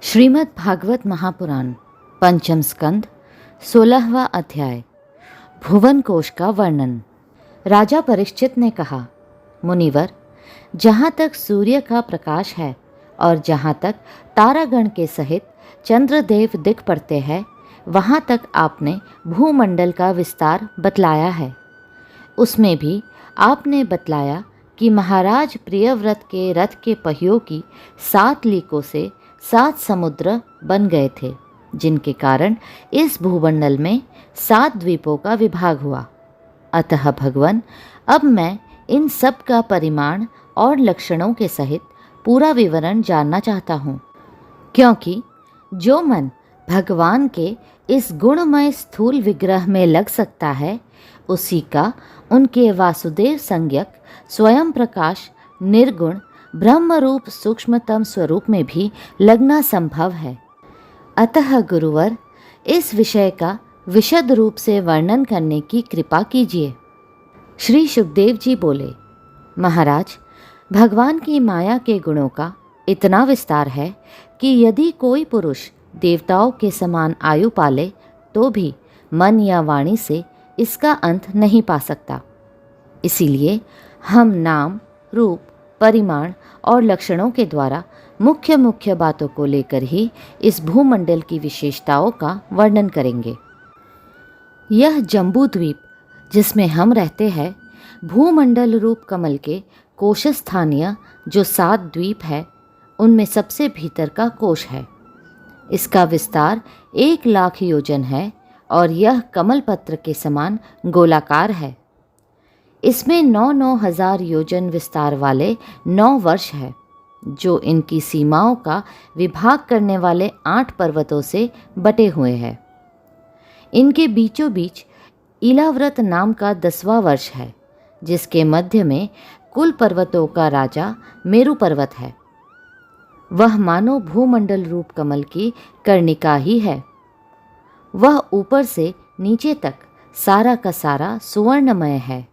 श्रीमद् भागवत महापुराण पंचम स्कंद 16वां अध्याय भुवन कोश का वर्णन। राजा परीक्षित ने कहा, मुनिवर, जहाँ तक सूर्य का प्रकाश है और जहाँ तक तारागण के सहित चंद्रदेव दिख पड़ते हैं, वहाँ तक आपने भूमंडल का विस्तार बतलाया है। उसमें भी आपने बतलाया कि महाराज प्रियव्रत के रथ के पहियों की 7 लीकों से 7 समुद्र बन गए थे, जिनके कारण इस भूमंडल में 7 द्वीपों का विभाग हुआ। अतः भगवान, अब मैं इन सब का परिमाण और लक्षणों के सहित पूरा विवरण जानना चाहता हूँ, क्योंकि जो मन भगवान के इस गुणमय स्थूल विग्रह में लग सकता है, उसी का उनके वासुदेव संज्ञक स्वयं प्रकाश निर्गुण ब्रह्म रूप सूक्ष्मतम स्वरूप में भी लगना संभव है। अतः गुरुवर, इस विषय का विशद रूप से वर्णन करने की कृपा कीजिए। श्री सुखदेव जी बोले, महाराज, भगवान की माया के गुणों का इतना विस्तार है कि यदि कोई पुरुष देवताओं के समान आयु पाले तो भी मन या वाणी से इसका अंत नहीं पा सकता। इसीलिए हम नाम, रूप, परिमाण और लक्षणों के द्वारा मुख्य मुख्य बातों को लेकर ही इस भूमंडल की विशेषताओं का वर्णन करेंगे। यह जम्बू द्वीप जिसमें हम रहते हैं, भूमंडल रूप कमल के कोशस्थानीय जो 7 द्वीप है, उनमें सबसे भीतर का कोश है। इसका विस्तार 1 लाख योजन है और यह कमल पत्र के समान गोलाकार है। इसमें 9-9 हजार योजन विस्तार वाले 9 वर्ष है, जो इनकी सीमाओं का विभाग करने वाले 8 पर्वतों से बटे हुए हैं। इनके बीचों बीच इलाव्रत नाम का 10वां वर्ष है, जिसके मध्य में कुल पर्वतों का राजा मेरु पर्वत है। वह मानो भूमंडल रूप कमल की कर्णिका ही है। वह ऊपर से नीचे तक सारा का सारा सुवर्णमय है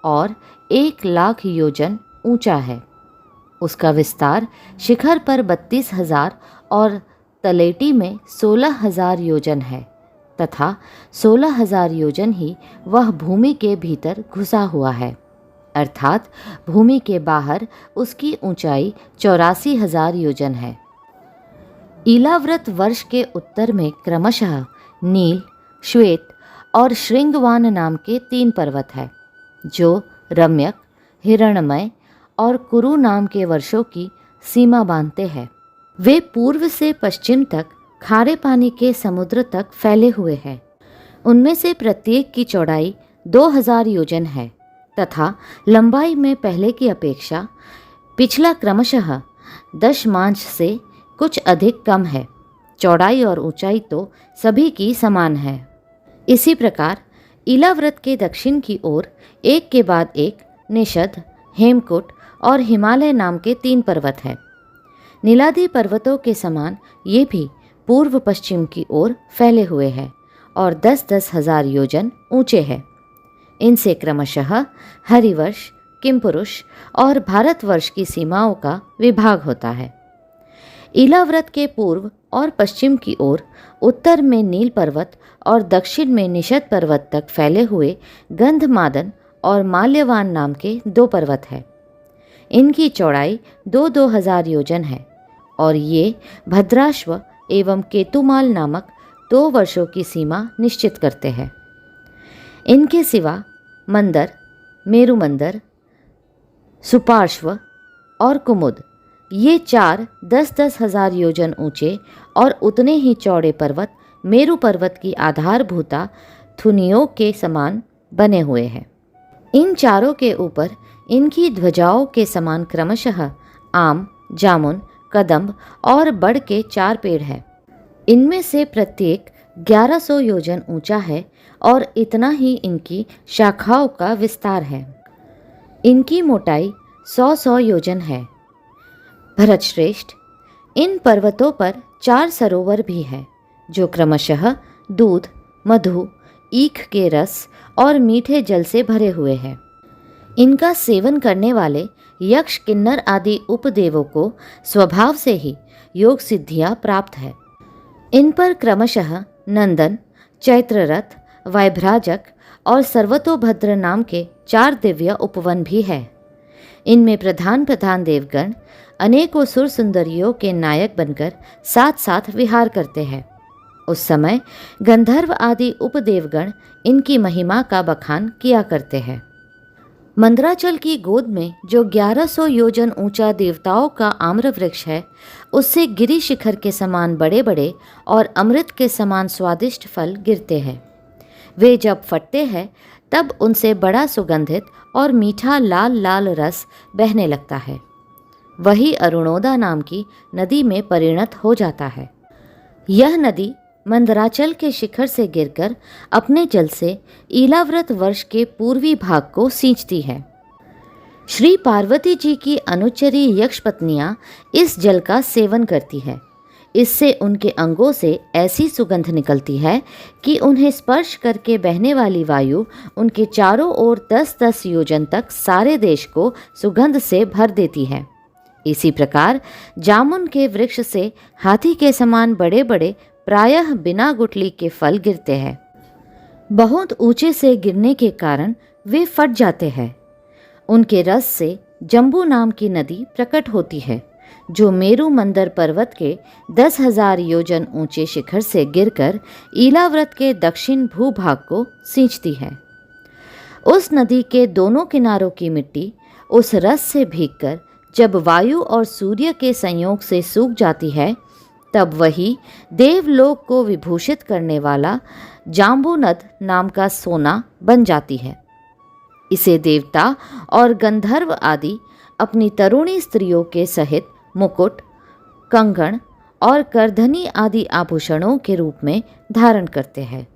और 1 लाख योजन ऊंचा है। उसका विस्तार शिखर पर 32,000 और तलेटी में 16,000 योजन है तथा 16,000 योजन ही वह भूमि के भीतर घुसा हुआ है, अर्थात भूमि के बाहर उसकी ऊंचाई 84,000 योजन है। इलाव्रत वर्ष के उत्तर में क्रमशः नील, श्वेत और श्रृंगवान नाम के 3 पर्वत है, जो रम्यक, हिरणमय और कुरु नाम के वर्षों की सीमा बांधते हैं। वे पूर्व से पश्चिम तक खारे पानी के समुद्र तक फैले हुए हैं। उनमें से प्रत्येक की चौड़ाई 2000 योजन है तथा लंबाई में पहले की अपेक्षा पिछला क्रमशः 10 मांश से कुछ अधिक कम है। चौड़ाई और ऊंचाई तो सभी की समान है। इसी प्रकार इलाव्रत के दक्षिण की ओर एक के बाद एक निषद, हेमकूट और हिमालय नाम के 3 पर्वत हैं। नीलादि पर्वतों के समान ये भी पूर्व पश्चिम की ओर फैले हुए हैं और 10-10 हजार योजन ऊंचे हैं। इनसे क्रमशः हरिवर्ष, किमपुरुष और भारतवर्ष की सीमाओं का विभाग होता है। इलाव्रत के पूर्व और पश्चिम की ओर उत्तर में नील पर्वत और दक्षिण में निषद पर्वत तक फैले हुए गंधमादन और माल्यवान नाम के 2 पर्वत हैं। इनकी चौड़ाई 2-2 हजार योजन है और ये भद्राश्व एवं केतुमाल नामक 2 वर्षों की सीमा निश्चित करते हैं। इनके सिवा मंदर, मेरुमंदर, सुपार्श्व और कुमुद, ये 4 10-10 हजार योजन ऊंचे और उतने ही चौड़े पर्वत मेरु पर्वत की आधारभूता थुनियों के समान बने हुए हैं। इन चारों के ऊपर इनकी ध्वजाओं के समान क्रमशः आम, जामुन, कदम्ब और बड़ के 4 पेड़ हैं। इनमें से प्रत्येक 1100 योजन ऊंचा है और इतना ही इनकी शाखाओं का विस्तार है। इनकी मोटाई 100-100 योजन है। भरतश्रेष्ठ, इन पर्वतों पर 4 सरोवर भी हैं, जो क्रमशः दूध, मधु, ईख के रस और मीठे जल से भरे हुए हैं। इनका सेवन करने वाले यक्ष, किन्नर आदि उपदेवों को स्वभाव से ही योग सिद्धियां प्राप्त है। इन पर क्रमशः नंदन, चैत्ररथ, वैभ्राजक और सर्वतोभद्र नाम के 4 दिव्य उपवन भी है। इनमें प्रधान प्रधान देवगण अनेकों सुर सुंदरियों के नायक बनकर साथ साथ विहार करते हैं। उस समय गंधर्व आदि उपदेवगण इनकी महिमा का बखान किया करते हैं। मंदराचल की गोद में जो 1100 योजन ऊंचा देवताओं का आम्र वृक्ष है, उससे गिरि शिखर के समान बड़े बड़े और अमृत के समान स्वादिष्ट फल गिरते हैं। वे जब फटते हैं तब उनसे बड़ा सुगंधित और मीठा लाल लाल रस बहने लगता है। वही अरुणोदा नाम की नदी में परिणत हो जाता है। यह नदी मंदराचल के शिखर से गिरकर अपने जल से ईलाव्रत वर्ष के पूर्वी भाग को सींचती है। श्री पार्वती जी की अनुचरी यक्ष पत्नियां इस जल का सेवन करती है। इससे उनके अंगों से ऐसी सुगंध निकलती है कि उन्हें स्पर्श करके बहने वाली वायु उनके चारों ओर 10-10 योजन तक सारे देश को सुगंध से भर देती है। इसी प्रकार जामुन के वृक्ष से हाथी के समान बड़े बड़े प्रायः बिना गुठली के फल गिरते हैं। बहुत ऊंचे से गिरने के कारण वे फट जाते हैं। उनके रस से जम्बू नाम की नदी प्रकट होती है, जो मेरु मंदर पर्वत के 10,000 योजन ऊंचे शिखर से गिरकर ईलाव्रत के दक्षिण भूभाग को सींचती है। उस नदी के दोनों किनारों की मिट्टी उस रस से भीगकर जब वायु और सूर्य के संयोग से सूख जाती है, तब वही देवलोक को विभूषित करने वाला जाम्बूनद नाम का सोना बन जाती है। इसे देवता और गंधर्व आदि अपनी तरुणी स्त्रियों के सहित मुकुट, कंगन और करधनी आदि आभूषणों के रूप में धारण करते हैं।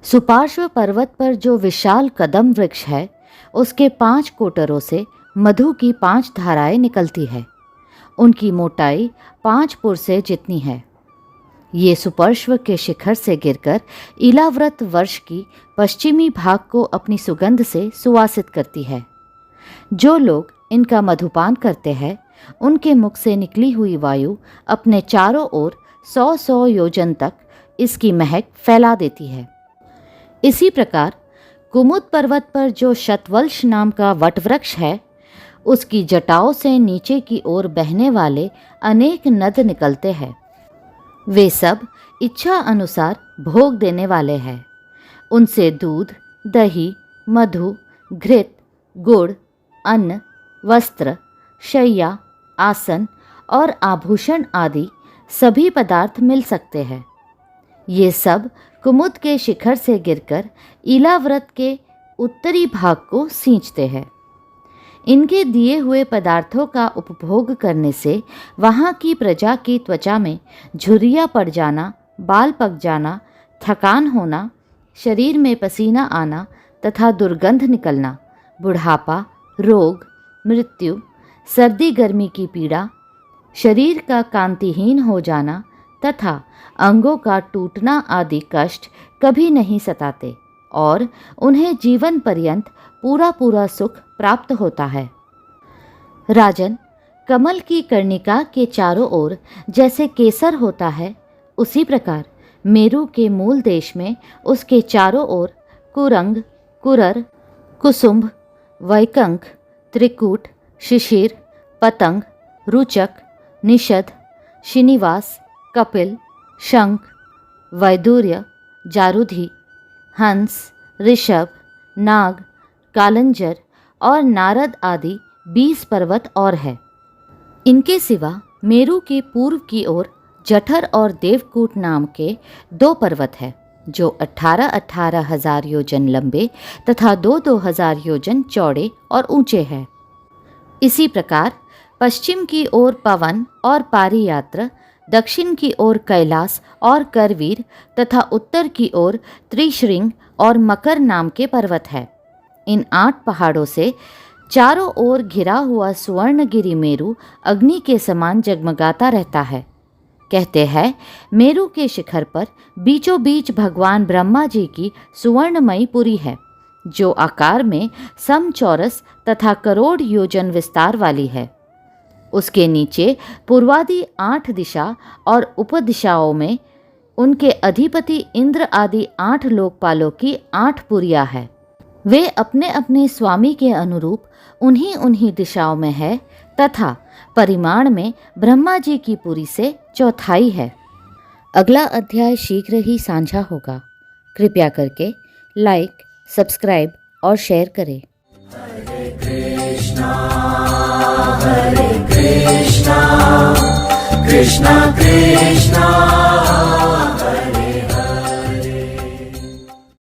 सुपार्श्व पर्वत पर जो विशाल कदम वृक्ष है, उसके 5 कोटरों से मधु की 5 धाराएं निकलती है। उनकी मोटाई 5 पुरसे जितनी है। ये सुपार्श्व के शिखर से गिरकर ईलाव्रत वर्ष की पश्चिमी भाग को अपनी सुगंध से सुवासित करती है। जो लोग इनका मधुपान करते हैं, उनके मुख से निकली हुई वायु अपने चारों ओर 100-100 योजन तक इसकी महक फैला देती है। इसी प्रकार कुमुद पर्वत पर जो शतवल्श नाम का वटवृक्ष है, उसकी जटाओं से नीचे की ओर बहने वाले अनेक नद निकलते हैं। वे सब इच्छा अनुसार भोग देने वाले हैं। उनसे दूध, दही, मधु, घृत, गुड़, अन्न, वस्त्र, शैया, आसन और आभूषण आदि सभी पदार्थ मिल सकते हैं। ये सब कुमुद के शिखर से गिरकर ईलाव्रत के उत्तरी भाग को सींचते हैं। इनके दिए हुए पदार्थों का उपभोग करने से वहाँ की प्रजा की त्वचा में झुर्रियाँ पड़ जाना, बाल पक जाना, थकान होना, शरीर में पसीना आना तथा दुर्गंध निकलना, बुढ़ापा, रोग, मृत्यु, सर्दी गर्मी की पीड़ा, शरीर का कांतिहीन हो जाना तथा अंगों का टूटना आदि कष्ट कभी नहीं सताते और उन्हें जीवन पर्यंत पूरा पूरा सुख प्राप्त होता है। राजन, कमल की कर्णिका के चारों ओर जैसे केसर होता है, उसी प्रकार मेरु के मूल देश में उसके चारों ओर कुरंग, कुरर, कुसुम्भ, वैकंख, त्रिकूट, शिशिर, पतंग, रुचक, निषद, श्रीनिवास, कपिल, शंख, वैदूर्य, जारुधि, हंस, ऋषभ, नाग, कालंजर और नारद आदि 20 पर्वत और है। इनके सिवा मेरु के पूर्व की ओर जठर और देवकूट नाम के 2 पर्वत है, जो 18-18 हजार योजन लंबे तथा 2-2 हजार योजन चौड़े और ऊंचे हैं। इसी प्रकार पश्चिम की ओर पवन और पारियात्र, दक्षिण की ओर कैलास और करवीर तथा उत्तर की ओर त्रिशृंग और मकर नाम के पर्वत है। इन 8 पहाड़ों से चारों ओर घिरा हुआ सुवर्णगिरि मेरु अग्नि के समान जगमगाता रहता है। कहते हैं, मेरु के शिखर पर बीचों बीच भगवान ब्रह्मा जी की सुवर्णमयी पुरी है, जो आकार में समचौरस तथा करोड़ योजन विस्तार वाली है। उसके नीचे पूर्वादि 8 दिशा और उपदिशाओं में उनके अधिपति इंद्र आदि 8 लोकपालों की 8 पुरियां है। वे अपने अपने स्वामी के अनुरूप उन्हीं उन्हीं दिशाओं में है तथा परिमाण में ब्रह्मा जी की पुरी से चौथाई है। अगला अध्याय शीघ्र ही साझा होगा। कृपया करके लाइक, सब्सक्राइब और शेयर करें। हरे कृष्णा कृष्णा कृष्णा